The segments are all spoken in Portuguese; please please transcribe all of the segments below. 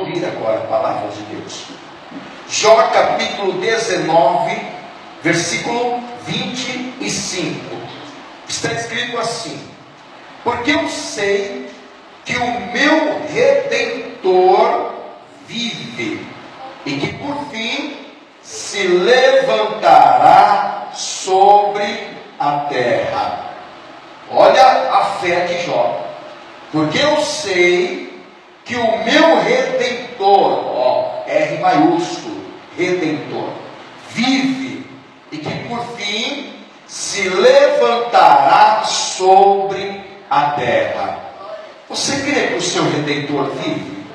ouvir agora a palavra de Deus. Jó capítulo 19, versículo 25. Está escrito assim: porque eu sei que o meu Redentor vive, e que por fim se levantará sobre a terra. Olha a fé de Jó. Porque eu sei que o meu Redentor, R maiúsculo, Redentor, vive, e que por fim se levantará sobre a terra. Você crê que o seu Redentor vive?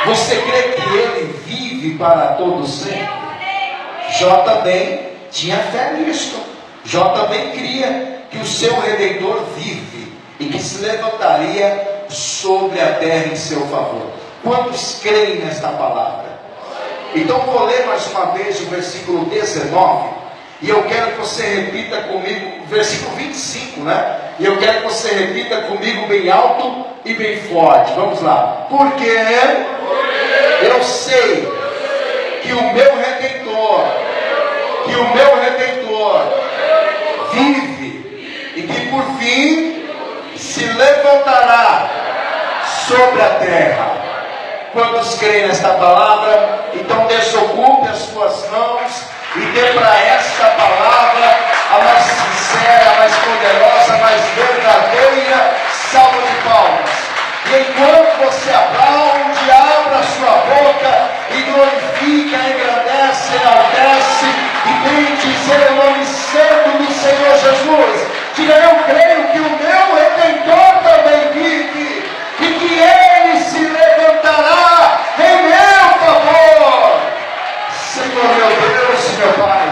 Você crê que ele vive para todo sempre? Jó também tinha fé nisto. Jó também cria que o seu Redentor vive e que se levantaria sobre a terra em seu favor. Quantos creem nesta palavra? Então vou ler mais uma vez o versículo 19, e eu quero que você repita comigo, versículo 25, né? E eu quero que você repita comigo bem alto e bem forte. Vamos lá. Porque eu sei que o meu Redentor, vive, e que por fim se levantará sobre a terra. Quantos creem nesta palavra? Então desocupe as suas mãos e dê para esta palavra a mais sincera, a mais poderosa, a mais verdadeira salva de palmas. E enquanto você aplaude, abra a sua boca e glorifica, engrandece, enaltece e vem dizer o nome santo do Senhor Jesus. Diga: eu creio que o meu Redentor também vive e que ele se levantará em meu favor. Senhor meu Deus, meu Pai,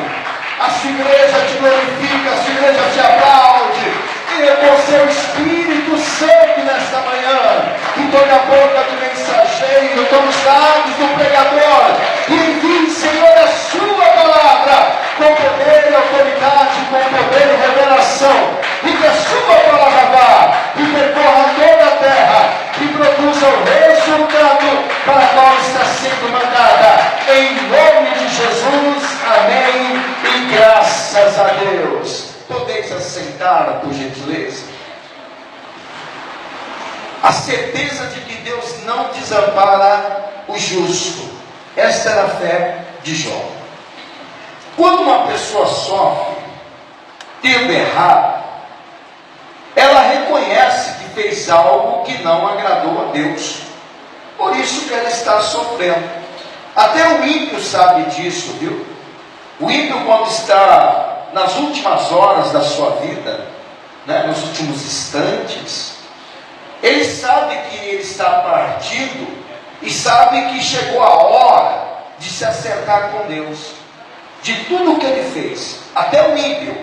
a sua igreja te glorifica, a sua igreja te aplaude, e com seu Espírito Santo nesta manhã, que toda a boca do mensageiro, todos os lábios do pregador, e envie, Senhor, a sua palavra, com poder e autoridade, com poder e revelação, e que a sua palavra vá e percorra toda a terra, e produza o resultado para qual está sendo mandada, em nome de Jesus, amém, e graças a Deus. Podeis assentar, por gentileza. A certeza de que Deus não desampara o justo. Esta era a fé de Jó. Quando uma pessoa sofre, tendo errado, ela reconhece que fez algo que não agradou a Deus. Por isso que ela está sofrendo. Até o ímpio sabe disso, viu? O ímpio, quando está nas últimas horas da sua vida, né, nos últimos instantes, ele sabe que ele está partindo e sabe que chegou a hora de se acertar com Deus, de tudo o que ele fez. Até o ímpio,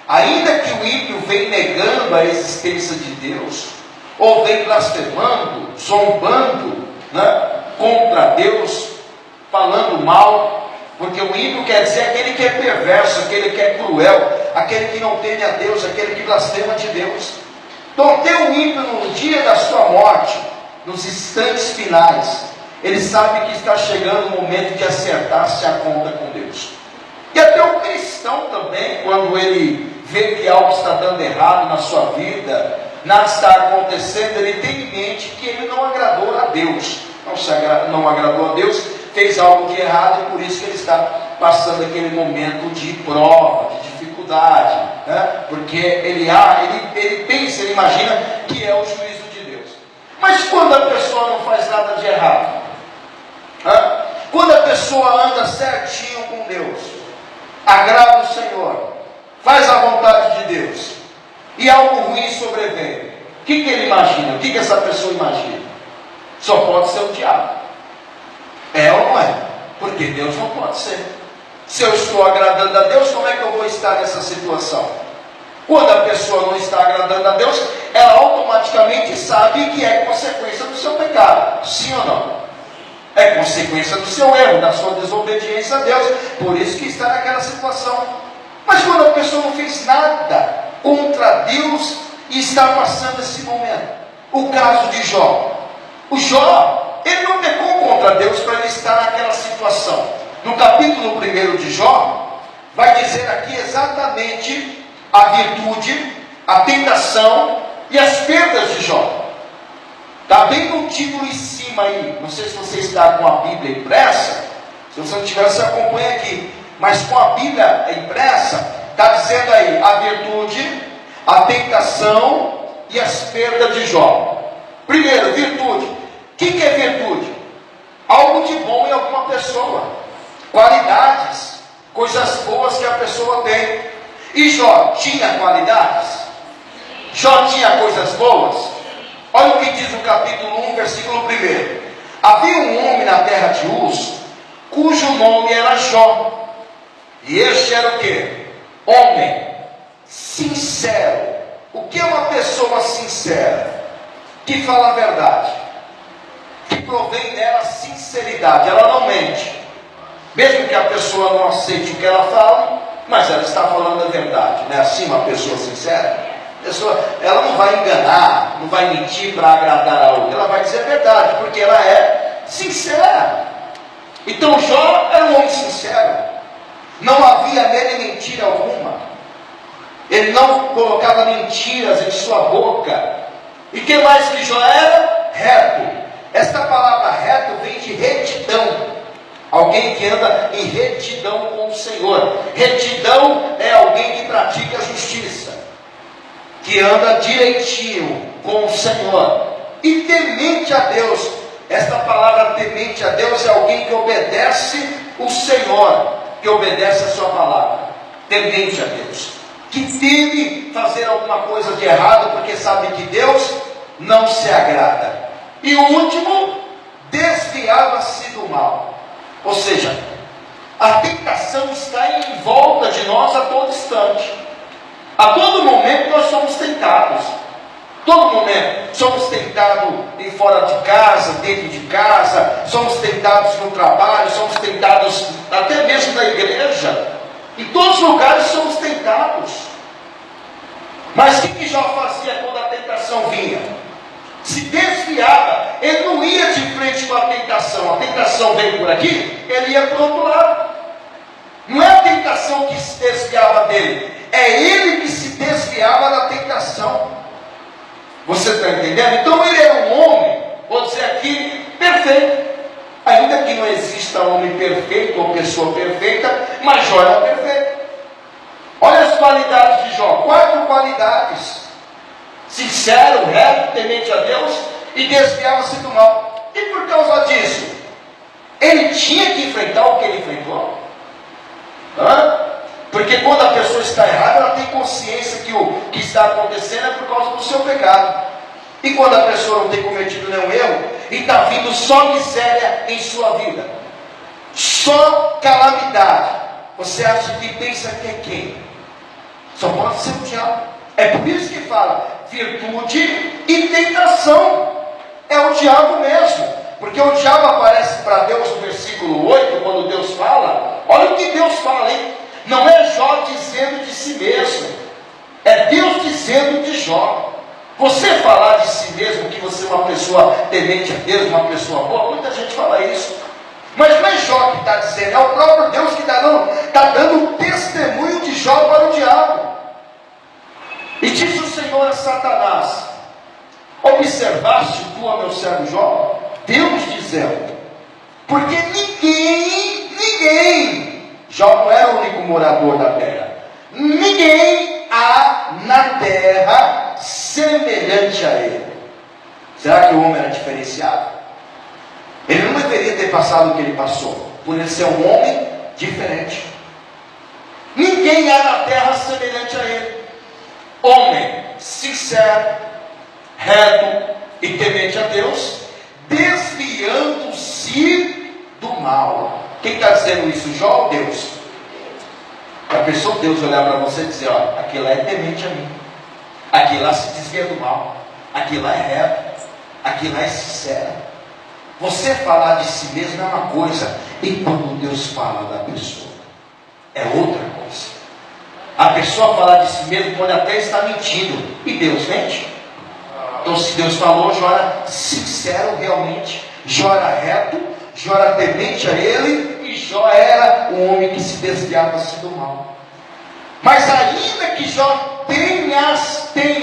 ainda que o ímpio vem negando a existência de Deus, ou vem blasfemando, zombando, né, contra Deus, falando mal, porque o ímpio quer dizer aquele que é perverso, aquele que é cruel, aquele que não teme a Deus, aquele que blasfema de Deus. Então até o ímpio, no dia da sua morte, nos instantes finais, ele sabe que está chegando o momento de acertar-se a conta com Deus. E até o cristão também, quando ele vê que algo está dando errado na sua vida, nada está acontecendo, ele tem em mente que ele não agradou a Deus. Não agradou a Deus, fez algo de errado, e por isso que ele está passando aquele momento de prova, de dificuldade, né? Porque ele pensa, ele imagina que é o juízo de Deus. Mas quando a pessoa não faz nada de errado, né? Quando a pessoa anda certinho com Deus, agrada o Senhor, faz a vontade de Deus, e algo ruim sobrevém, o que ele imagina? O que essa pessoa imagina? Só pode ser o diabo. É ou não é? Porque Deus não pode ser. Se eu estou agradando a Deus, como é que eu vou estar nessa situação? Quando a pessoa não está agradando a Deus, ela automaticamente sabe que é consequência do seu pecado. Sim ou não? É consequência do seu erro, da sua desobediência a Deus. Por isso que está naquela situação. Mas quando a pessoa não fez nada contra Deus e está passando esse momento, o caso de Jó. O Jó, ele contra Deus para ele estar naquela situação. No capítulo 1 de Jó, vai dizer aqui exatamente a virtude, a tentação e as perdas de Jó. Está bem no título em cima aí. Não sei se você está com a Bíblia impressa. Se você não tiver, você acompanha aqui. Mas com a Bíblia impressa, está dizendo aí a virtude, a tentação e as perdas de Jó. Primeiro, virtude. O que é virtude? Algo de bom em alguma pessoa. Qualidades, coisas boas que a pessoa tem. E Jó tinha qualidades? Jó tinha coisas boas? Olha o que diz no capítulo 1, versículo 1. Havia um homem na terra de Uz, cujo nome era Jó. E este era o que? Homem sincero. O que é uma pessoa sincera? Que fala a verdade, que provém dela sinceridade, ela não mente, mesmo que a pessoa não aceite o que ela fala, mas ela está falando a verdade. Não é assim uma pessoa sincera? Ela não vai enganar, não vai mentir para agradar a outra, ela vai dizer a verdade, porque ela é sincera. Então Jó era um homem sincero, não havia nele mentira alguma, ele não colocava mentiras em sua boca. E que mais que Jó era? Reto. Esta palavra reto vem de retidão, alguém que anda em retidão com o Senhor. Retidão é alguém que pratica a justiça, que anda direitinho com o Senhor, e temente a Deus. Esta palavra temente a Deus é alguém que obedece o Senhor, que obedece a sua palavra. Temente a Deus, que teme fazer alguma coisa de errado, porque sabe que Deus não se agrada. E o último, desviava-se do mal. Ou seja, a tentação está em volta de nós a todo instante. A todo momento nós somos tentados. Todo momento somos tentados em fora de casa, dentro de casa, somos tentados no trabalho, somos tentados até mesmo na igreja. Em todos os lugares somos tentados. Mas o que Jó fazia quando a tentação vinha? Se desviava. Ele não ia de frente com a tentação veio por aqui, ele ia para o outro lado. Não é a tentação que se desviava dele, é ele que se desviava da tentação. Você está entendendo? Então ele era um homem, vou dizer aqui, perfeito. Ainda que não exista homem perfeito ou pessoa perfeita, mas Jó era perfeito. Olha as qualidades de Jó, 4 qualidades: sincero, reto, temente a Deus e desviava-se do mal. E por causa disso, ele tinha que enfrentar o que ele enfrentou. Porque quando a pessoa está errada, ela tem consciência que o que está acontecendo é por causa do seu pecado. E quando a pessoa não tem cometido nenhum erro, e está vindo só miséria em sua vida, só calamidade, você acha que pensa que é quem? Só pode ser o diabo. É por isso que fala virtude e tentação. É o diabo mesmo. Porque o diabo aparece para Deus no versículo 8, quando Deus fala. Olha o que Deus fala, hein? Não é Jó dizendo de si mesmo, é Deus dizendo de Jó. Você falar de si mesmo que você é uma pessoa temente a Deus, uma pessoa boa, muita gente fala isso. Mas não é Jó que está dizendo, é o próprio Deus que está dando testemunho de Jó para o diabo. E disse o Senhor a Satanás: observaste tu a meu servo Jó? Deus dizendo, porque ninguém, Jó não era o único morador da terra, ninguém há na terra semelhante a ele. Será que o homem era diferenciado? Ele não deveria ter passado o que ele passou, por ele ser um homem diferente. Ninguém há na terra semelhante a ele. Homem sincero, reto e temente a Deus, desviando-se do mal. Quem está dizendo isso? Jó ou Deus? A pessoa Deus olhar para você e dizer: olha, aquele lá é temente a mim, aquele lá se desvia do mal, aquele lá é reto, aquele lá é sincero. Você falar de si mesmo é uma coisa, e quando Deus fala da pessoa, é outra coisa. A pessoa falar de si mesmo pode até estar mentindo, e Deus mente. Então se Deus falou, Jó era sincero realmente, Jó era reto, Jó era temente a ele, e Jó era um homem que se desviava-se do mal. Mas ainda que Jó tenha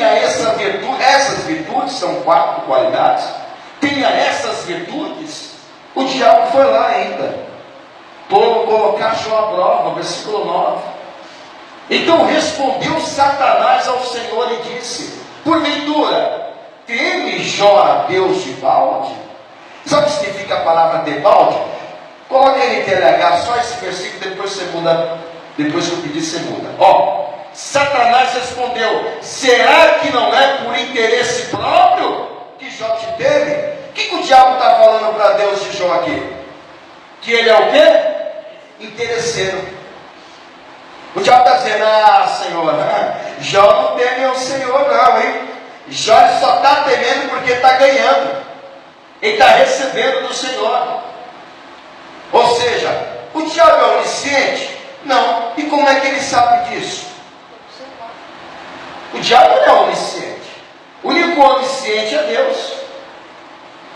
essas virtudes, são 4 qualidades, tenha essas virtudes, o diabo foi lá ainda, colocar Jó à prova, versículo 9. Então respondeu Satanás ao Senhor e disse: porventura, teme Jó a Deus de balde? Sabe o que significa a palavra de balde? Coloque aí em TLH, só esse versículo, depois você muda, depois que eu pedir você muda. Satanás respondeu: será que não é por interesse próprio que Jó te teme? O que o diabo está falando para Deus de Jó aqui? Que ele é o quê? Interesseiro. O diabo está dizendo: Senhor, Jó não teme ao Senhor não, hein? Jó só está temendo porque está ganhando. Ele está recebendo do Senhor. Ou seja, o diabo é onisciente? Não. E como é que ele sabe disso? O diabo não é onisciente. O único onisciente é Deus.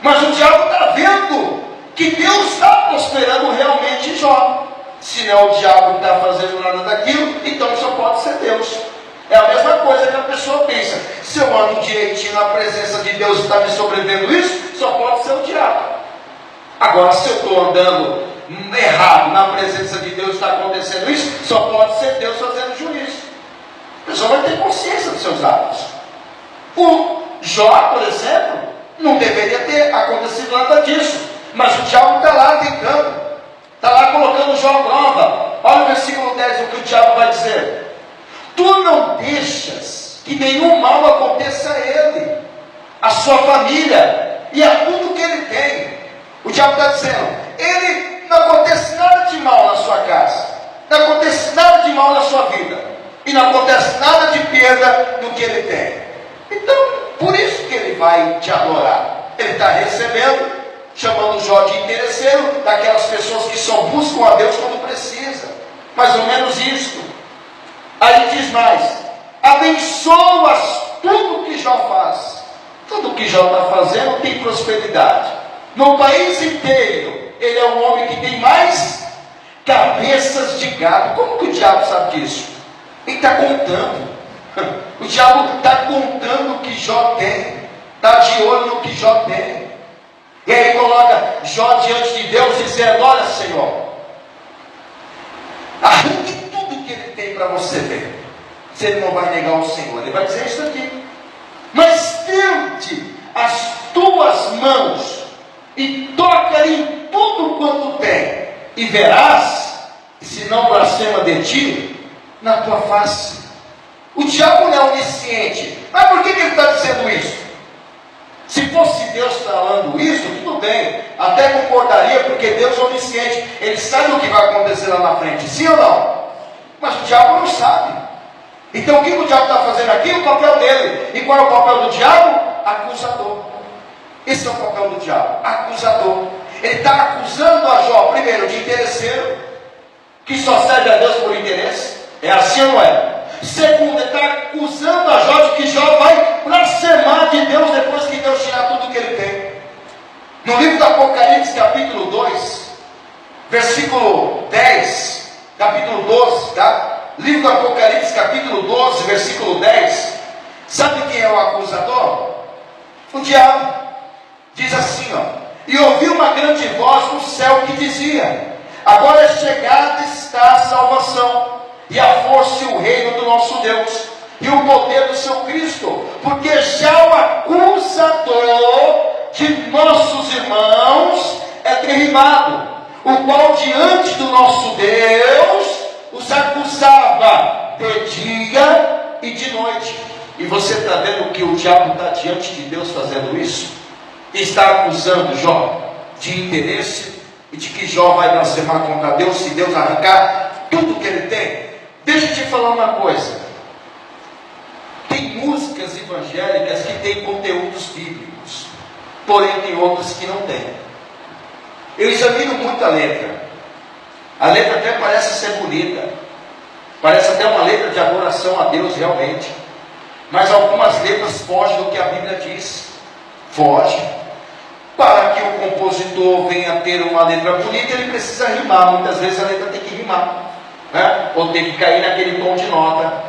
Mas o diabo está vendo que Deus está prosperando realmente Jó. Se não é o diabo que está fazendo nada daquilo, então só pode ser Deus. É a mesma coisa que a pessoa pensa: se eu ando direitinho na presença de Deus e está me sobrevivendo isso, só pode ser o diabo. Agora, se eu estou andando errado na presença de Deus e está acontecendo isso, só pode ser Deus fazendo juízo. A pessoa vai ter consciência dos seus atos. O Jó, por exemplo, não deveria ter acontecido nada disso, mas o diabo está lá tentando, está lá colocando Jó à prova. Olha o versículo 10, o que o diabo vai dizer: tu não deixas que nenhum mal aconteça a ele, a sua família e a tudo que ele tem. O diabo está dizendo: ele não acontece nada de mal na sua casa, não acontece nada de mal na sua vida, e não acontece nada de perda no que ele tem. Então, por isso que ele vai te adorar. Ele está recebendo, chamando Jó de interesseiro, daquelas pessoas que só buscam a Deus quando precisa. Mais ou menos isso. Aí diz mais: abençoas tudo que Jó faz. Tudo que Jó está fazendo tem prosperidade. No país inteiro, ele é um homem que tem mais cabeças de gado. Como que o diabo sabe disso? Ele está contando. O diabo está contando o que Jó tem, está de olho no que Jó tem. E aí coloca Jó diante de Deus, dizendo: olha, Senhor, arranque tudo que ele tem para você ver, se ele não vai negar o Senhor. Ele vai dizer isso aqui: mas tente as tuas mãos e toca em tudo quanto tem, e verás, se não blasfema de ti, na tua face. O diabo não é onisciente. Mas por que ele está dizendo isso? Se fosse Deus falando isso, tudo bem, até concordaria, porque Deus é onisciente, ele sabe o que vai acontecer lá na frente, sim ou não? Mas o diabo não sabe. Então o que o diabo está fazendo aqui? O papel dele. E qual é o papel do diabo? Acusador. Esse é o papel do diabo, acusador. Ele está acusando a Jó, primeiro, de interesseiro, que só serve a Deus por interesse. É assim ou não é? Segundo, ele está acusando a Jó de que Jó vai blasfemar de Deus depois que Deus tirar tudo que ele tem. No livro do Apocalipse, capítulo 2, versículo 10, capítulo 12, tá? Livro do Apocalipse, capítulo 12, versículo 10. Sabe quem é o acusador? O diabo. Diz assim, e ouvi uma grande voz no céu que dizia: agora chegada está a salvação, e a força e o reino do nosso Deus, e o poder do seu Cristo, porque já o acusador de nossos irmãos é derribado, o qual diante do nosso Deus os acusava de dia e de noite. E você está vendo que o diabo está diante de Deus fazendo isso? Está acusando Jó de interesse e de que Jó vai blasfemar contra Deus se Deus arrancar tudo que ele tem. Deixa eu te falar uma coisa: tem músicas evangélicas que têm conteúdos bíblicos, porém tem outras que não têm. Eu examino muito a letra até parece ser bonita, parece até uma letra de adoração a Deus realmente, mas algumas letras fogem do que a Bíblia diz, foge. Para que o compositor venha ter uma letra bonita, ele precisa rimar. Muitas vezes a letra tem que rimar, né? Ou tem que cair naquele tom de nota.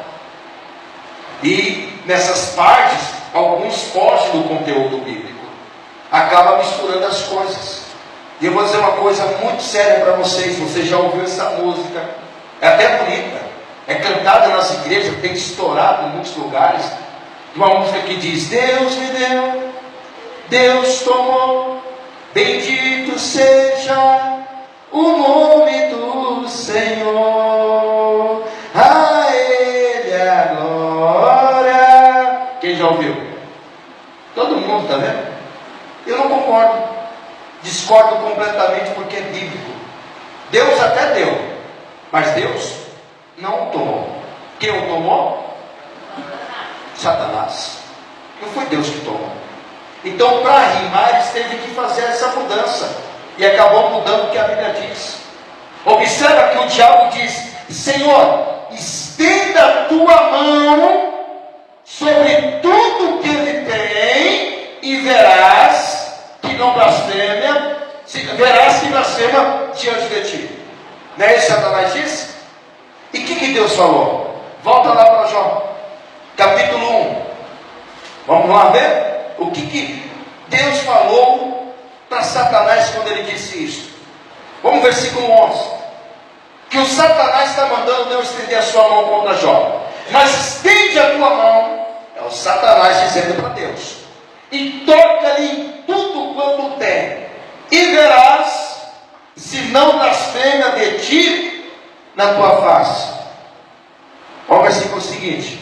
E nessas partes, alguns fogem do conteúdo bíblico, acaba misturando as coisas. E eu vou dizer uma coisa muito séria para vocês. Você já ouviu essa música? É até bonita, é cantada nas igrejas, tem estourado em muitos lugares. Uma música que diz: Deus me deu, Deus tomou, bendito seja o nome do Senhor, a Ele a glória. Quem já ouviu? Todo mundo, está vendo? Eu não concordo, discordo completamente, porque é bíblico. Deus até deu, mas Deus não tomou. Quem o tomou? Satanás. Não foi Deus que tomou. Então, para rimar, eles teve que fazer essa mudança, e acabou mudando o que a Bíblia diz. Observa que o diabo diz: Senhor, estenda a tua mão sobre tudo que ele tem, e verás que não blasfema, verás que blasfema diante de ti. Não é isso que Satanás diz? E o que Deus falou? Volta lá para Jó, capítulo 1. Vamos lá ver o que Deus falou para Satanás quando ele disse isso. Vamos versículo 11. Que o Satanás está mandando Deus estender a sua mão contra Jó. Mas estende a tua mão, é o Satanás dizendo para Deus, e toca-lhe em tudo quanto tem, e verás se não blasfema de ti na tua face. Olha o versículo seguinte.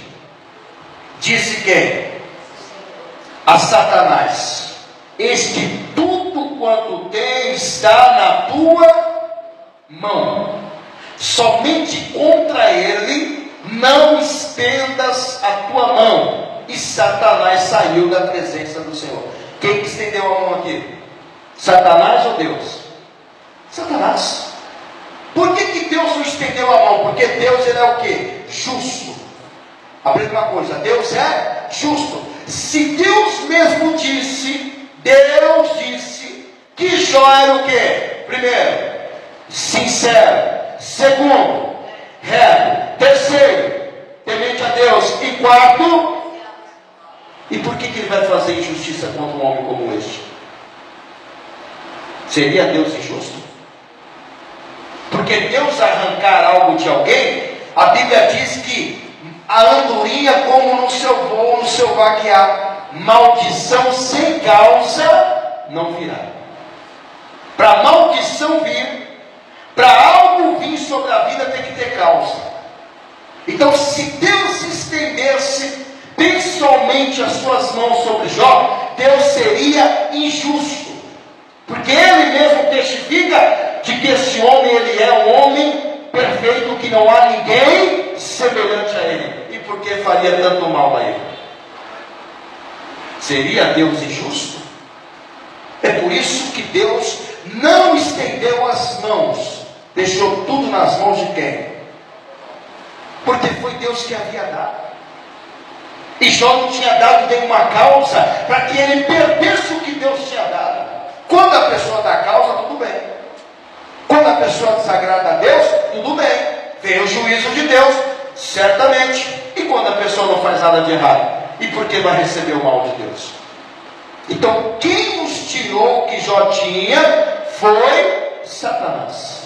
Disse quem? A Satanás: eis que tudo quanto tem está na tua mão, somente contra ele não estendas a tua mão. E Satanás saiu da presença do Senhor. Quem que estendeu a mão aqui? Satanás ou Deus? Satanás. Por que Deus não estendeu a mão? Porque Deus, ele é o que? Justo. Aprenda uma coisa: Deus é justo. Se Deus mesmo disse, Deus disse que Jó era o que? Primeiro, sincero. Segundo, reto. Terceiro, temente a Deus. E quarto, e por que ele vai fazer injustiça contra um homem como este? Seria Deus injusto? Porque Deus arrancar algo de alguém, a Bíblia diz que a andorinha como no seu voo, no seu vaguear, maldição sem causa não virá. Para maldição vir, para algo vir sobre a vida, tem que ter causa. Então, se Deus estendesse pessoalmente as suas mãos sobre Jó, Deus seria injusto, porque ele mesmo testifica de que esse homem, ele é um homem perfeito, que não há ninguém semelhante a ele. E por que faria tanto mal a ele? Seria Deus injusto? É por isso que Deus não estendeu as mãos, deixou tudo nas mãos de quem? Porque foi Deus que havia dado. E Jó não tinha dado nenhuma causa para que ele perdesse o que Deus tinha dado. Quando a pessoa dá causa, tudo bem. Quando a pessoa desagrada a Deus, tudo bem. Vem o juízo de Deus, certamente. E quando a pessoa não faz nada de errado? E por que vai receber o mal de Deus? Então, quem nos tirou o que Jó tinha foi Satanás.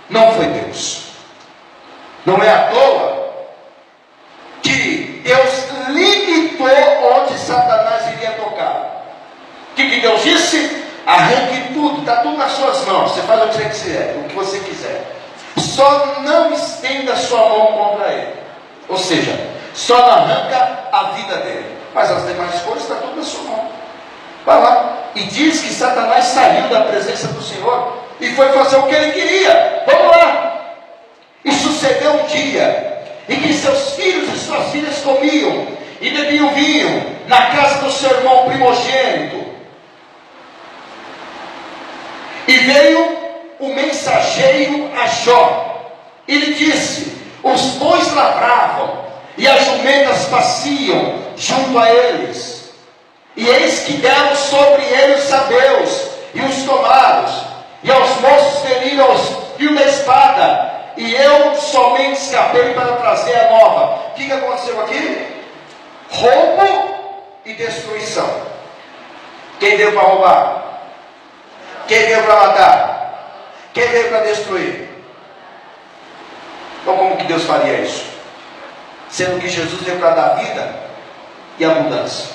Não foi Deus. Não é à toa que Deus limitou onde Satanás iria tocar. O que Deus disse? Arranque tudo, está tudo nas suas mãos. Você faz o que você quiser. Só não estenda a sua mão contra ele. Ou seja, só não arranca a vida dele. Mas as demais coisas estão tudo na sua mão. Vai lá. E diz que Satanás saiu da presença do Senhor e foi fazer o que ele queria. Vamos lá. E sucedeu um dia em que seus filhos e suas filhas comiam e bebiam vinho na casa do seu irmão primogênito. E veio o mensageiro a Jó e lhe disse: os bois lavravam e as jumentas paciam junto a eles, E eis que deram sobre ele os sabeus e os tomaram, e aos moços feriram os fios da espada, e eu somente escapei para trazer a nova. O que aconteceu aqui? Roubo e destruição. Quem veio para roubar? Quem veio para matar? Quem veio para destruir? Então como que Deus faria isso? Sendo que Jesus veio para dar vida e abundância.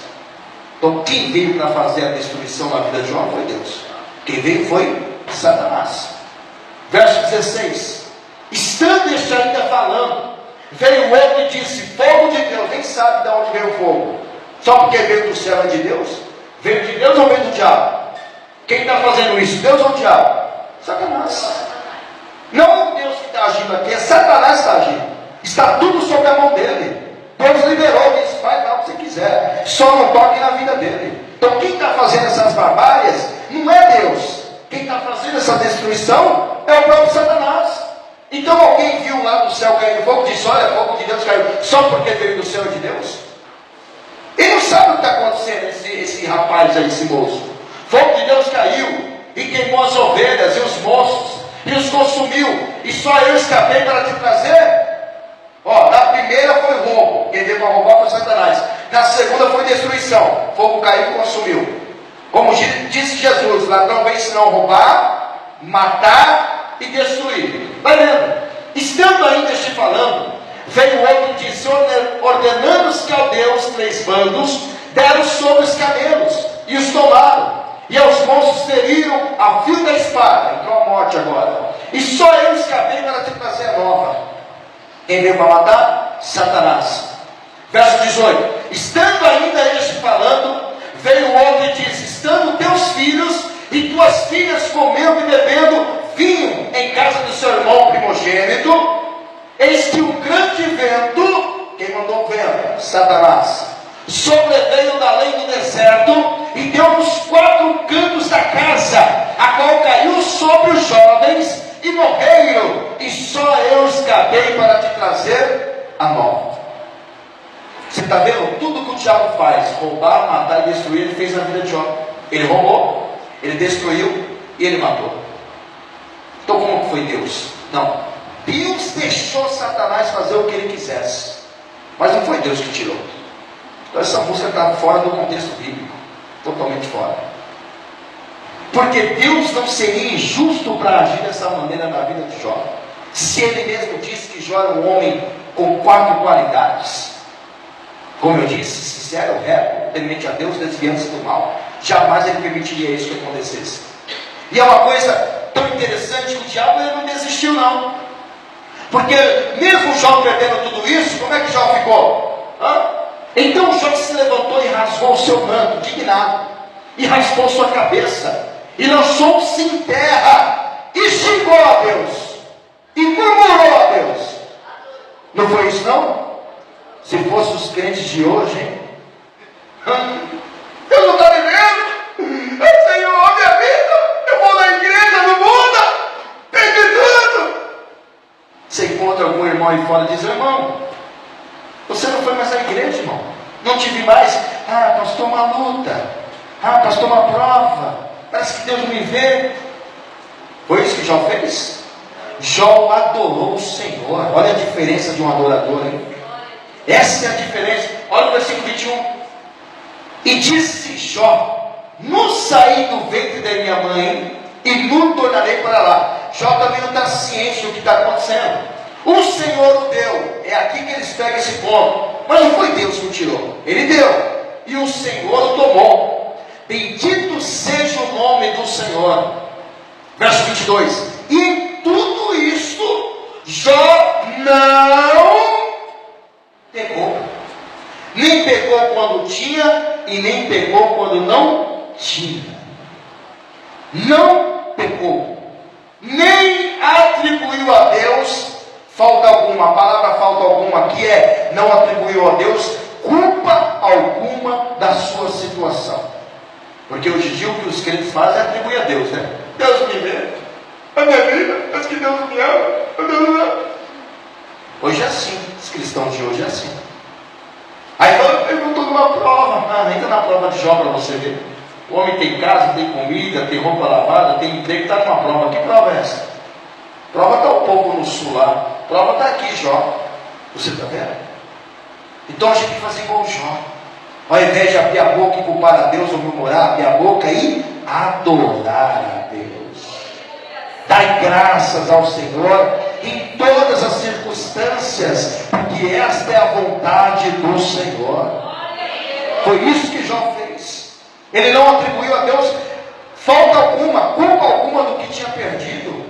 Então quem veio para fazer a destruição na vida de João foi Deus. Quem veio foi Satanás. Verso 16. Estando este ainda falando, veio o outro e disse: fogo de Deus. Nem sabe de onde veio o fogo. Só porque veio do céu é de Deus? Veio de Deus ou veio do diabo? Quem está fazendo isso? Deus ou o diabo? Satanás. Não é Deus que está agindo aqui, é Satanás que está agindo. Está tudo sob a mão dele. Deus liberou, disse: faz lá o que você quiser, só não toque na vida dele. Então quem está fazendo essas barbárias não é Deus. Quem está fazendo essa destruição é o próprio Satanás. Então alguém viu lá do céu caindo fogo e disse: olha, fogo de Deus caiu, só porque veio do céu de Deus? Ele não sabe o que está acontecendo, esse rapaz aí, esse moço. Fogo de Deus caiu e queimou as ovelhas e os moços e os consumiu, e só eu escapei para te trazer. Ó, na primeira foi roubo, quem veio para roubar foi Satanás. Na segunda foi destruição, fogo caiu e consumiu. Como disse Jesus: ladrão vem senão roubar, matar e destruir. Vai vendo? Estando ainda te falando, veio outro e disse: ordenando os caldeus 3 bandos, deram sobre os camelos e os tomaram, e aos monstros feriram a fio da espada. Entrou a morte agora. E só eu escapei para te trazer a nova. Quem veio para matar? Satanás. Verso 18. Estando ainda este falando, veio o outro e disse: estando teus filhos e tuas filhas comendo e bebendo vinho em casa do seu irmão primogênito, eis que um grande vento, quem mandou o vento? Satanás, sobreveio da além do deserto e deu nos 4 cantos da casa, a qual caiu sobre os jovens e morreram, e só eu escapei para te trazer a nova. Você está vendo? Tudo que o diabo faz, roubar, matar e destruir, ele fez na vida de Jó. Ele roubou, ele destruiu e ele matou. Então como foi Deus? Não, Deus deixou Satanás fazer o que ele quisesse, mas não foi Deus que tirou. Então essa música está fora do contexto bíblico, totalmente fora. Porque Deus não seria injusto para agir dessa maneira na vida de Jó. Se ele mesmo disse que Jó era um homem com 4 qualidades, como eu disse, sincero, reto, temente a Deus, desviando-se do mal, jamais ele permitiria isso que acontecesse. E é uma coisa tão interessante que o diabo ele não desistiu não. Porque mesmo Jó perdendo tudo isso, como é que Jó ficou? Então Jó se levantou e rasgou o seu manto, indignado, e raspou sua cabeça, e lançou-se em terra, e xingou a Deus, e murmurou a Deus. Não foi isso não? Se fossem os crentes de hoje, hein? Eu não estou vivendo, Senhor, a minha vida, eu vou na igreja, não muda, perdi tudo. Você encontra algum irmão aí fora e diz: irmão, você não foi mais à igreja, irmão, não tive mais. Pastor, uma luta, pastor, uma prova, parece que Deus me vê. Foi isso que Jó fez? Jó adorou o Senhor. Olha a diferença de um adorador, hein? Essa é a diferença. Olha o versículo 21. E disse Jó: não saí do ventre da minha mãe e não tornarei para lá. Jó também não está ciente do que está acontecendo. O Senhor o deu. É aqui que eles pegam esse ponto. Mas não foi Deus que o tirou, ele deu, e o Senhor o tomou. Bendito seja o nome do Senhor. Verso 22. E em tudo isso Jó não pecou. Nem pecou quando tinha e nem pecou quando não tinha. Não pecou, nem atribuiu a Deus falta alguma. A palavra falta alguma aqui é: não atribuiu a Deus culpa alguma da sua situação. Porque hoje em dia o que os crentes fazem é atribuir a Deus, né? Deus me vê, a minha vida, acho que Deus me ama. Hoje é assim, os cristãos de hoje é assim. Aí eu não estou uma prova. Entra na prova de Jó para você ver. O homem tem casa, tem comida, tem roupa lavada, tem emprego, está numa prova. Que prova é essa? A prova está um pouco no sul lá. A prova está aqui, Jó. Você está vendo? Então a gente tem que fazer igual o Jó. Ao invés de abrir a boca e culpar a Deus ou murmurar, abrir a boca e adorar a Deus. Dai graças ao Senhor em todas as circunstâncias, porque esta é a vontade do Senhor. Foi isso que Jó fez. Ele não atribuiu a Deus falta alguma, culpa alguma do que tinha perdido.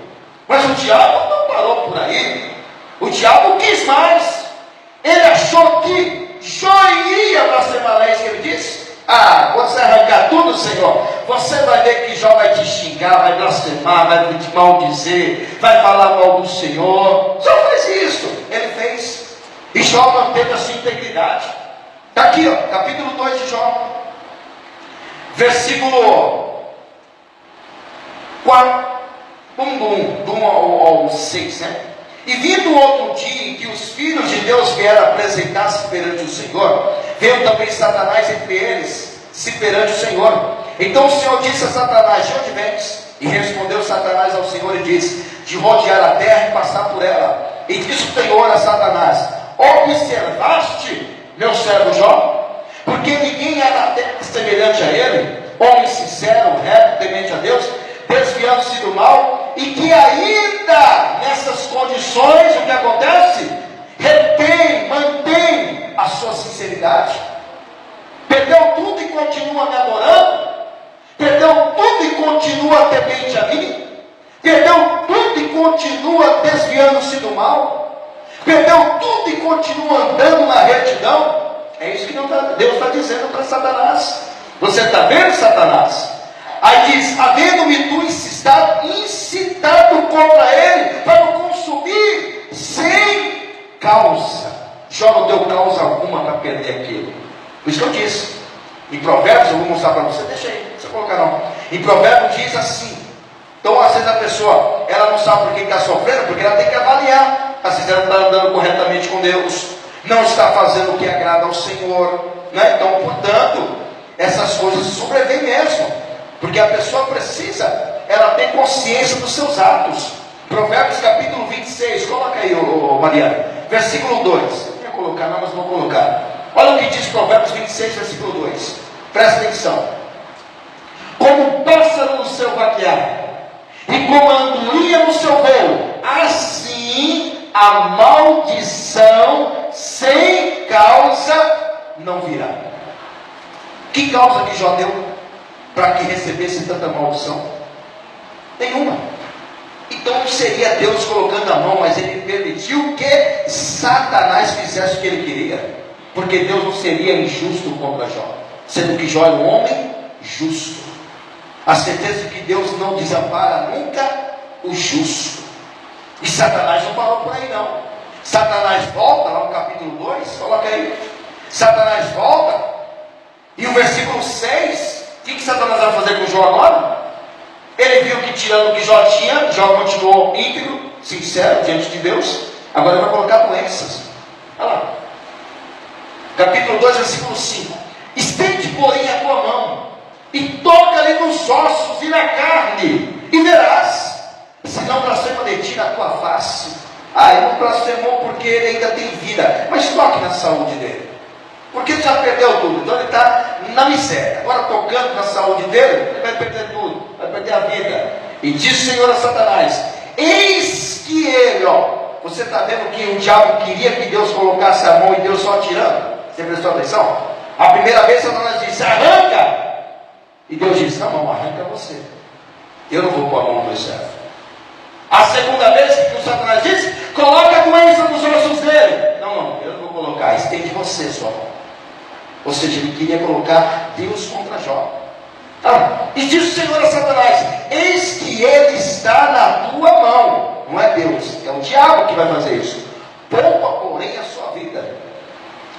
Mas o diabo não parou por aí. O diabo quis mais. Ele achou que Jó iria blasfemar, é isso que ele disse? Você arrancar tudo, Senhor, você vai ver que Jó vai te xingar, vai blasfemar, vai te maldizer, vai falar mal do Senhor. Só fez isso. Ele fez. E Jó manteve a sua integridade. Está aqui, capítulo 2 de Jó, versículo 4, do 1 ao 6, né? E vindo outro dia em que os filhos de Deus vieram apresentar-se perante o Senhor, veio também Satanás entre eles, se perante o Senhor. Então o Senhor disse a Satanás: de onde vens? E respondeu Satanás ao Senhor e disse: de rodear a terra e passar por ela. E disse o Senhor a Satanás: observaste meu servo Jó? Porque ninguém há na terra semelhante a ele, homem sincero, reto, temente a Deus, desviando-se do mal, e que ainda nessas condições o que acontece? Mantém a sua sinceridade. Perdeu tudo e continua me adorando? Perdeu tudo e continua temente a mim? Perdeu tudo e continua desviando-se do mal? Perdeu tudo e continua andando na retidão? É isso que Deus está dizendo para Satanás. Você está vendo, Satanás? Aí diz: havendo-me tu incitado contra ele para o consumir sem causa. Jó não deu causa alguma para perder aquilo. Por isso que eu disse. Em Provérbios, eu vou mostrar para você. Deixa aí, não precisa colocar não. Em Provérbios diz assim. Então às vezes a pessoa, ela não sabe por que está sofrendo, porque ela tem que avaliar. Às vezes ela está andando corretamente com Deus, não está fazendo o que agrada ao Senhor, né? Então, portanto, essas coisas sobrevêm mesmo, porque a pessoa precisa, ela tem consciência dos seus atos. Provérbios capítulo 26, coloca aí, Mariana, versículo 2. Eu não ia colocar não, mas vou colocar. Olha o que diz Provérbios 26, versículo 2. Presta atenção. Como um pássaro no seu vaquear, e como a andorinha no seu voo, assim a maldição sem causa não virá. Que causa que Jó deu para que recebesse tanta maldição? Nenhuma. Então não seria Deus colocando a mão, mas ele permitiu que Satanás fizesse o que ele queria, porque Deus não seria injusto contra Jó, sendo que Jó é um homem justo. A certeza de que Deus não desampara nunca o justo. E Satanás não parou por aí não. Satanás volta lá no capítulo 2, coloca aí. Satanás volta, e o versículo 6, o que Satanás vai fazer com Jó agora? Ele viu que tirando o que Jó tinha, Jó continuou íntegro, sincero diante de Deus. Agora ele vai colocar doenças. Olha lá. Capítulo 2, versículo 5. Estende, porém, a tua mão e toca-lhe nos ossos e na carne, e verás, se não blasfema de ti na tua face. Ele não blasfemou porque ele ainda tem vida, mas toque na saúde dele, porque ele já perdeu tudo, então ele está na miséria. Agora tocando na saúde dele, ele vai perder tudo, vai perder a vida. E disse o Senhor a Satanás: eis que ele, você está vendo que o diabo queria que Deus colocasse a mão e Deus só tirando? Você prestou atenção? A primeira vez Satanás disse: arranca. E Deus disse: não, arranca você. Eu não vou pôr a mão no meu servo. A segunda vez que o Satanás disse: coloca a doença nos ossos dele. Não, eu não vou colocar, estende você sua mão. Ou seja, ele queria colocar Deus contra Jó. E disse o Senhor a Satanás: eis que ele está na tua mão. Não é Deus, é o diabo que vai fazer isso. Poupa, porém, a sua vida.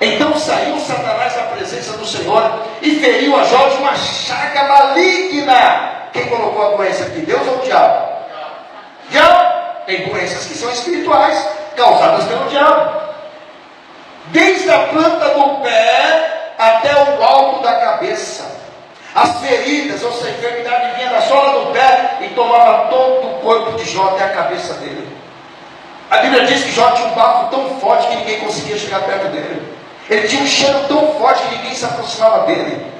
Então saiu Satanás da presença do Senhor e feriu a Jó de uma chaga maligna. Quem colocou a doença aqui, Deus ou o diabo? Diabo. Tem doenças que são espirituais, causadas pelo diabo. Desde a planta do pé até o alto da cabeça. As feridas, ou seja, a enfermidade vinha da sola do pé e tomava todo o corpo de Jó até a cabeça dele. A Bíblia diz que Jó tinha um bafo tão forte que ninguém conseguia chegar perto dele. Ele tinha um cheiro tão forte que ninguém se aproximava dele.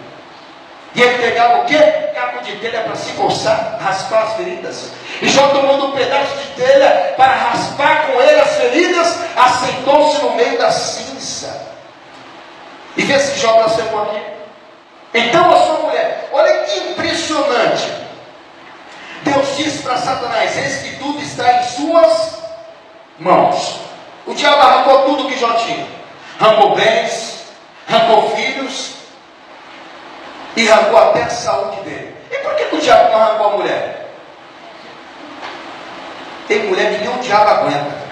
E ele pegava o quê? Caco de telha para se coçar, raspar as feridas. E Jó, tomando um pedaço de telha para raspar com ele as feridas, assentou-se no meio da cinza. E vê se Jó blasfemou aqui. Então a sua mulher, olha que impressionante. Deus disse para Satanás: eis que tudo está em suas mãos. O diabo arrancou tudo que Jó tinha. Arrancou bens, arrancou filhos, e arrancou até a saúde dele. E por que o diabo não arrancou a mulher? Tem mulher que nem o diabo aguenta.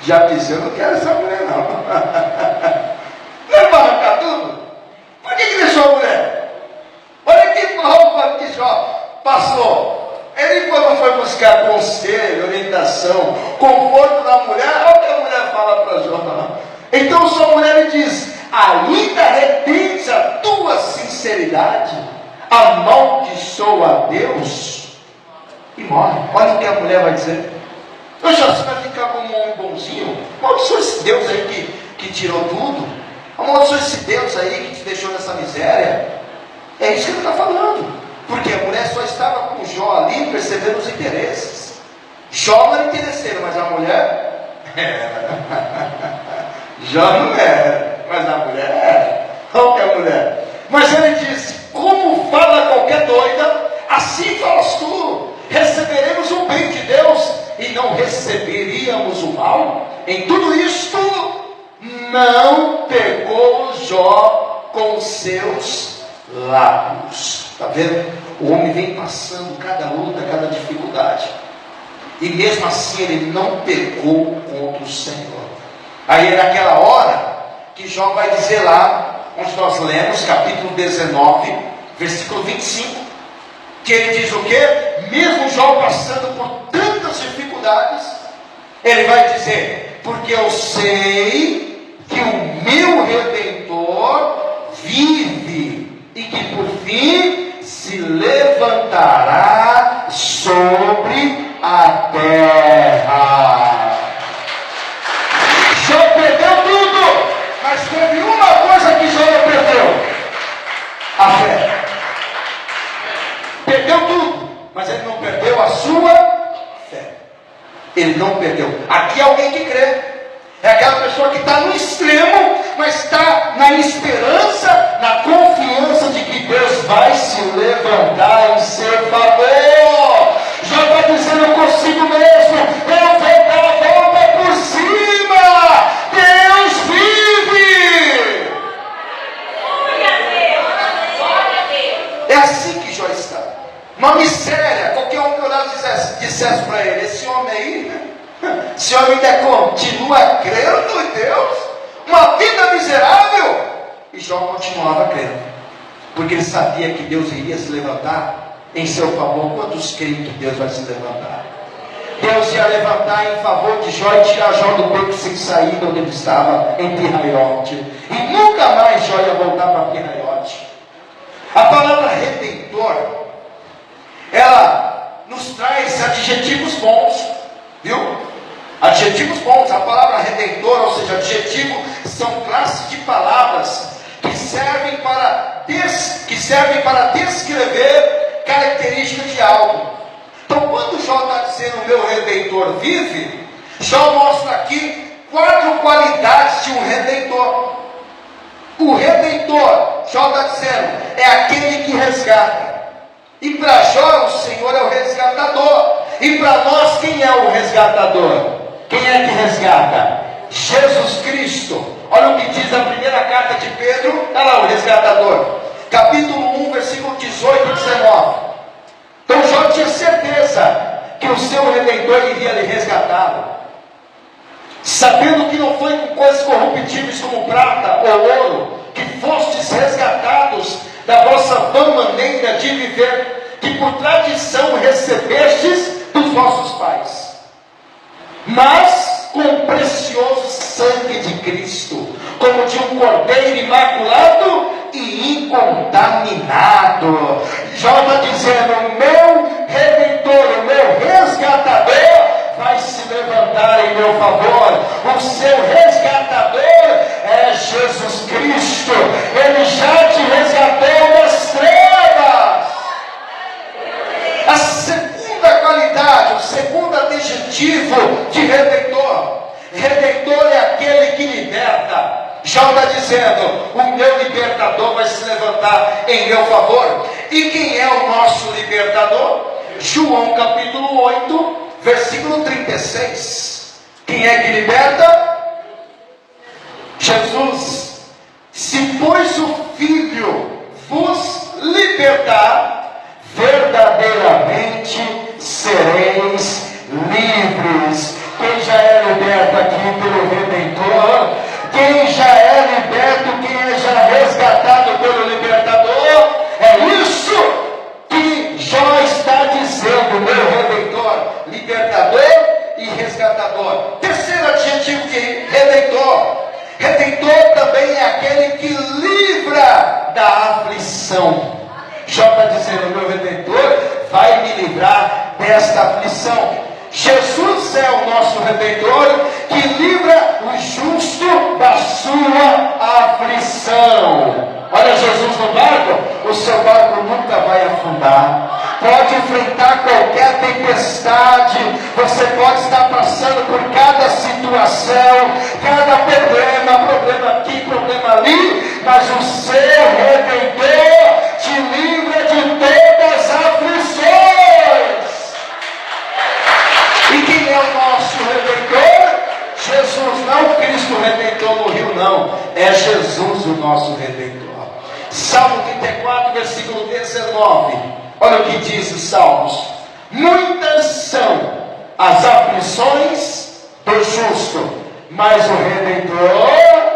Já disse, eu não quero essa mulher não. Não vai arrancar tudo? Por que deixou a mulher? Olha que prova que Jó passou. Ele, quando foi buscar conselho, orientação, conforto da mulher, olha o que a mulher fala para Jó. Então sua mulher lhe diz: ainda retendes a tua sinceridade, amaldiçoa a Deus e morre. Olha o que a mulher vai dizer. Você vai ficar como um homem bonzinho? Amaldiçoa esse Deus aí que tirou tudo. Amaldiçoa esse Deus aí que te deixou nessa miséria. É isso que ele está falando. Porque a mulher só estava com Jó ali percebendo os interesses. Jó não era interesseiro, mas a mulher era. Jó não era, mas a mulher era. Olha que a mulher. Mas ele disse: como fala qualquer doida, assim falas tu. Receberemos o bem de Deus e não receberíamos o mal. Em tudo isto não pegou Jó com seus lábios. Está vendo? O homem vem passando cada luta, cada dificuldade, e mesmo assim ele não pecou contra o Senhor. Aí é naquela hora que Jó vai dizer lá, onde nós lemos, capítulo 19, versículo 25, que ele diz o quê? Mesmo Jó passando por tantas dificuldades, ele vai dizer: porque eu sei que o meu Redentor vive e que por fim se levantará sobre a terra. Jó perdeu tudo, mas teve uma coisa que Jó não perdeu: a fé. Perdeu tudo, mas ele não perdeu a sua fé. Ele não perdeu. Aqui é alguém que crê. É aquela pessoa que está no extremo, mas está na esperança, na confiança de que Deus vai se levantar em seu favor. Já está dizendo: eu consigo mesmo, eu vou dar a volta por cima. Deus vive. É assim que Jó está. Uma miséria. Qualquer um que olhasse dissesse para ele: esse homem aí, esse homem ainda continua crendo em Deus, uma vida miserável. E Jó continuava crendo, porque ele sabia que Deus iria se levantar em seu favor. Quantos creem que Deus vai se levantar? Deus ia levantar em favor de Jó e tirar Jó do beco sem saída onde ele estava, em Pirraiote. E nunca mais Jó ia voltar para Pirraiote. A palavra redentor, ela nos traz adjetivos bons, viu? Adjetivos bons. A palavra redentor, ou seja, adjetivo, são classes de palavras que servem para descrever características de algo. Então, quando Jó está dizendo: o meu redentor vive, Jó mostra aqui 4 qualidades de um redentor. O redentor, Jó está dizendo, é aquele que resgata. E para Jó, o Senhor é o resgatador. E para nós, quem é o resgatador? Quem é que resgata? Jesus Cristo. Olha o que diz a primeira carta de Pedro. Olha lá o resgatador, capítulo 1, versículo 18 e 19. Então Jó tinha certeza que o seu Redentor iria lhe resgatá-lo, sabendo que não foi com coisas corruptíveis como prata ou ouro que fostes resgatados da vossa vã maneira de viver, que por tradição recebestes dos vossos pais, mas com precioso sangue de Cristo, como de um cordeiro imaculado e incontaminado. Jó está dizendo: o meu Redentor, o meu resgatador vai se levantar em meu favor. O seu resgatador é Jesus Cristo. Ele já te resgatou das trevas. A segunda qualidade, o segundo adjetivo de redentor: redentor é aquele que liberta. Jó está dizendo: o meu libertador vai se levantar em meu favor. E quem é o nosso libertador? João capítulo 8, versículo 36. Quem é que liberta? Jesus. Se pois o Filho vos libertar, verdadeiramente sereis livres. Quem já é liberto aqui pelo Redentor? Quem já é liberto, quem é já resgatado pelo libertador? É isso que Jó está dizendo: meu Redentor, libertador e resgatador. Terceiro adjetivo de redentor: redentor também é aquele que livra da aflição. Jó está dizendo: meu Redentor vai me livrar desta aflição. Jesus é o nosso Redentor, que livra o justo da sua aflição. Olha Jesus no barco, o seu barco nunca vai afundar. Pode enfrentar qualquer tempestade, você pode estar passando por cada situação, cada problema aqui, problema ali, mas o seu Redentor te livra de todas as aflições. E quem é o nosso Redentor? Jesus, não Cristo Redentor no rio, não. É Jesus o nosso Redentor. Salmo 34, versículo 19. Olha o que diz os Salmos: muitas são as aflições do justo, mas o Redentor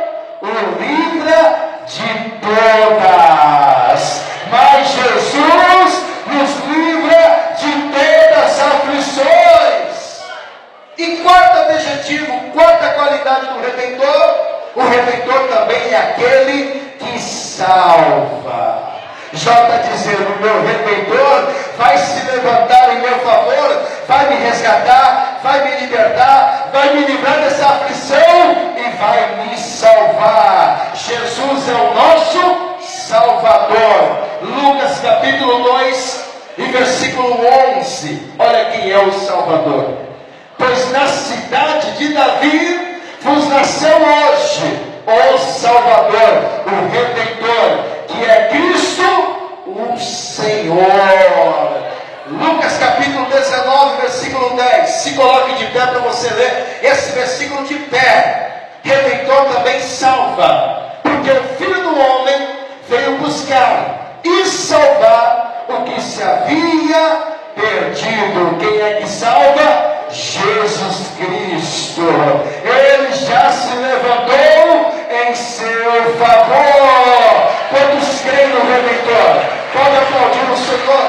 o livra de todas. Mas Jesus nos livra de todas as aflições. E quarto adjetivo, quarta qualidade do Redentor: o Redentor também é aquele que salva. Jó está dizendo: o meu Redentor vai se levantar em meu favor, vai me resgatar, vai me libertar, vai me livrar dessa aflição e vai me salvar. Jesus é o nosso Salvador. Lucas capítulo 2 e versículo 11. Olha quem é o Salvador: pois na cidade de Davi vos nasceu hoje o Salvador, o Redentor, que é Cristo o Senhor. Lucas capítulo 19, versículo 10. Se coloque de pé para você ler esse versículo de pé. Redentor também salva, porque o Filho do Homem veio buscar e salvar o que se havia perdido. Quem é que salva? Jesus Cristo. Ele já se levantou em seu favor. Quantos creem no Redentor? Pode aplaudir o Senhor.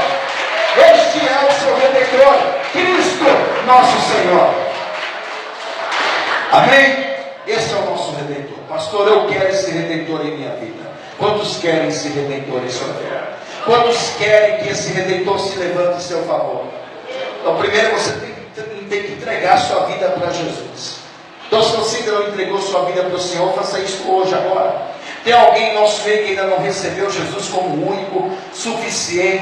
Este é o seu Redentor, Cristo nosso Senhor. Amém? Esse é o nosso Redentor. Pastor, eu quero esse Redentor em minha vida. Quantos querem esse Redentor em sua vida? Quantos querem que esse Redentor se levante em seu favor? Então, primeiro você tem que entregar sua vida para Jesus. Então, se você ainda não entregou sua vida para o Senhor, faça isso hoje, agora. Tem alguém em nosso meio que ainda não recebeu Jesus como único, suficiente?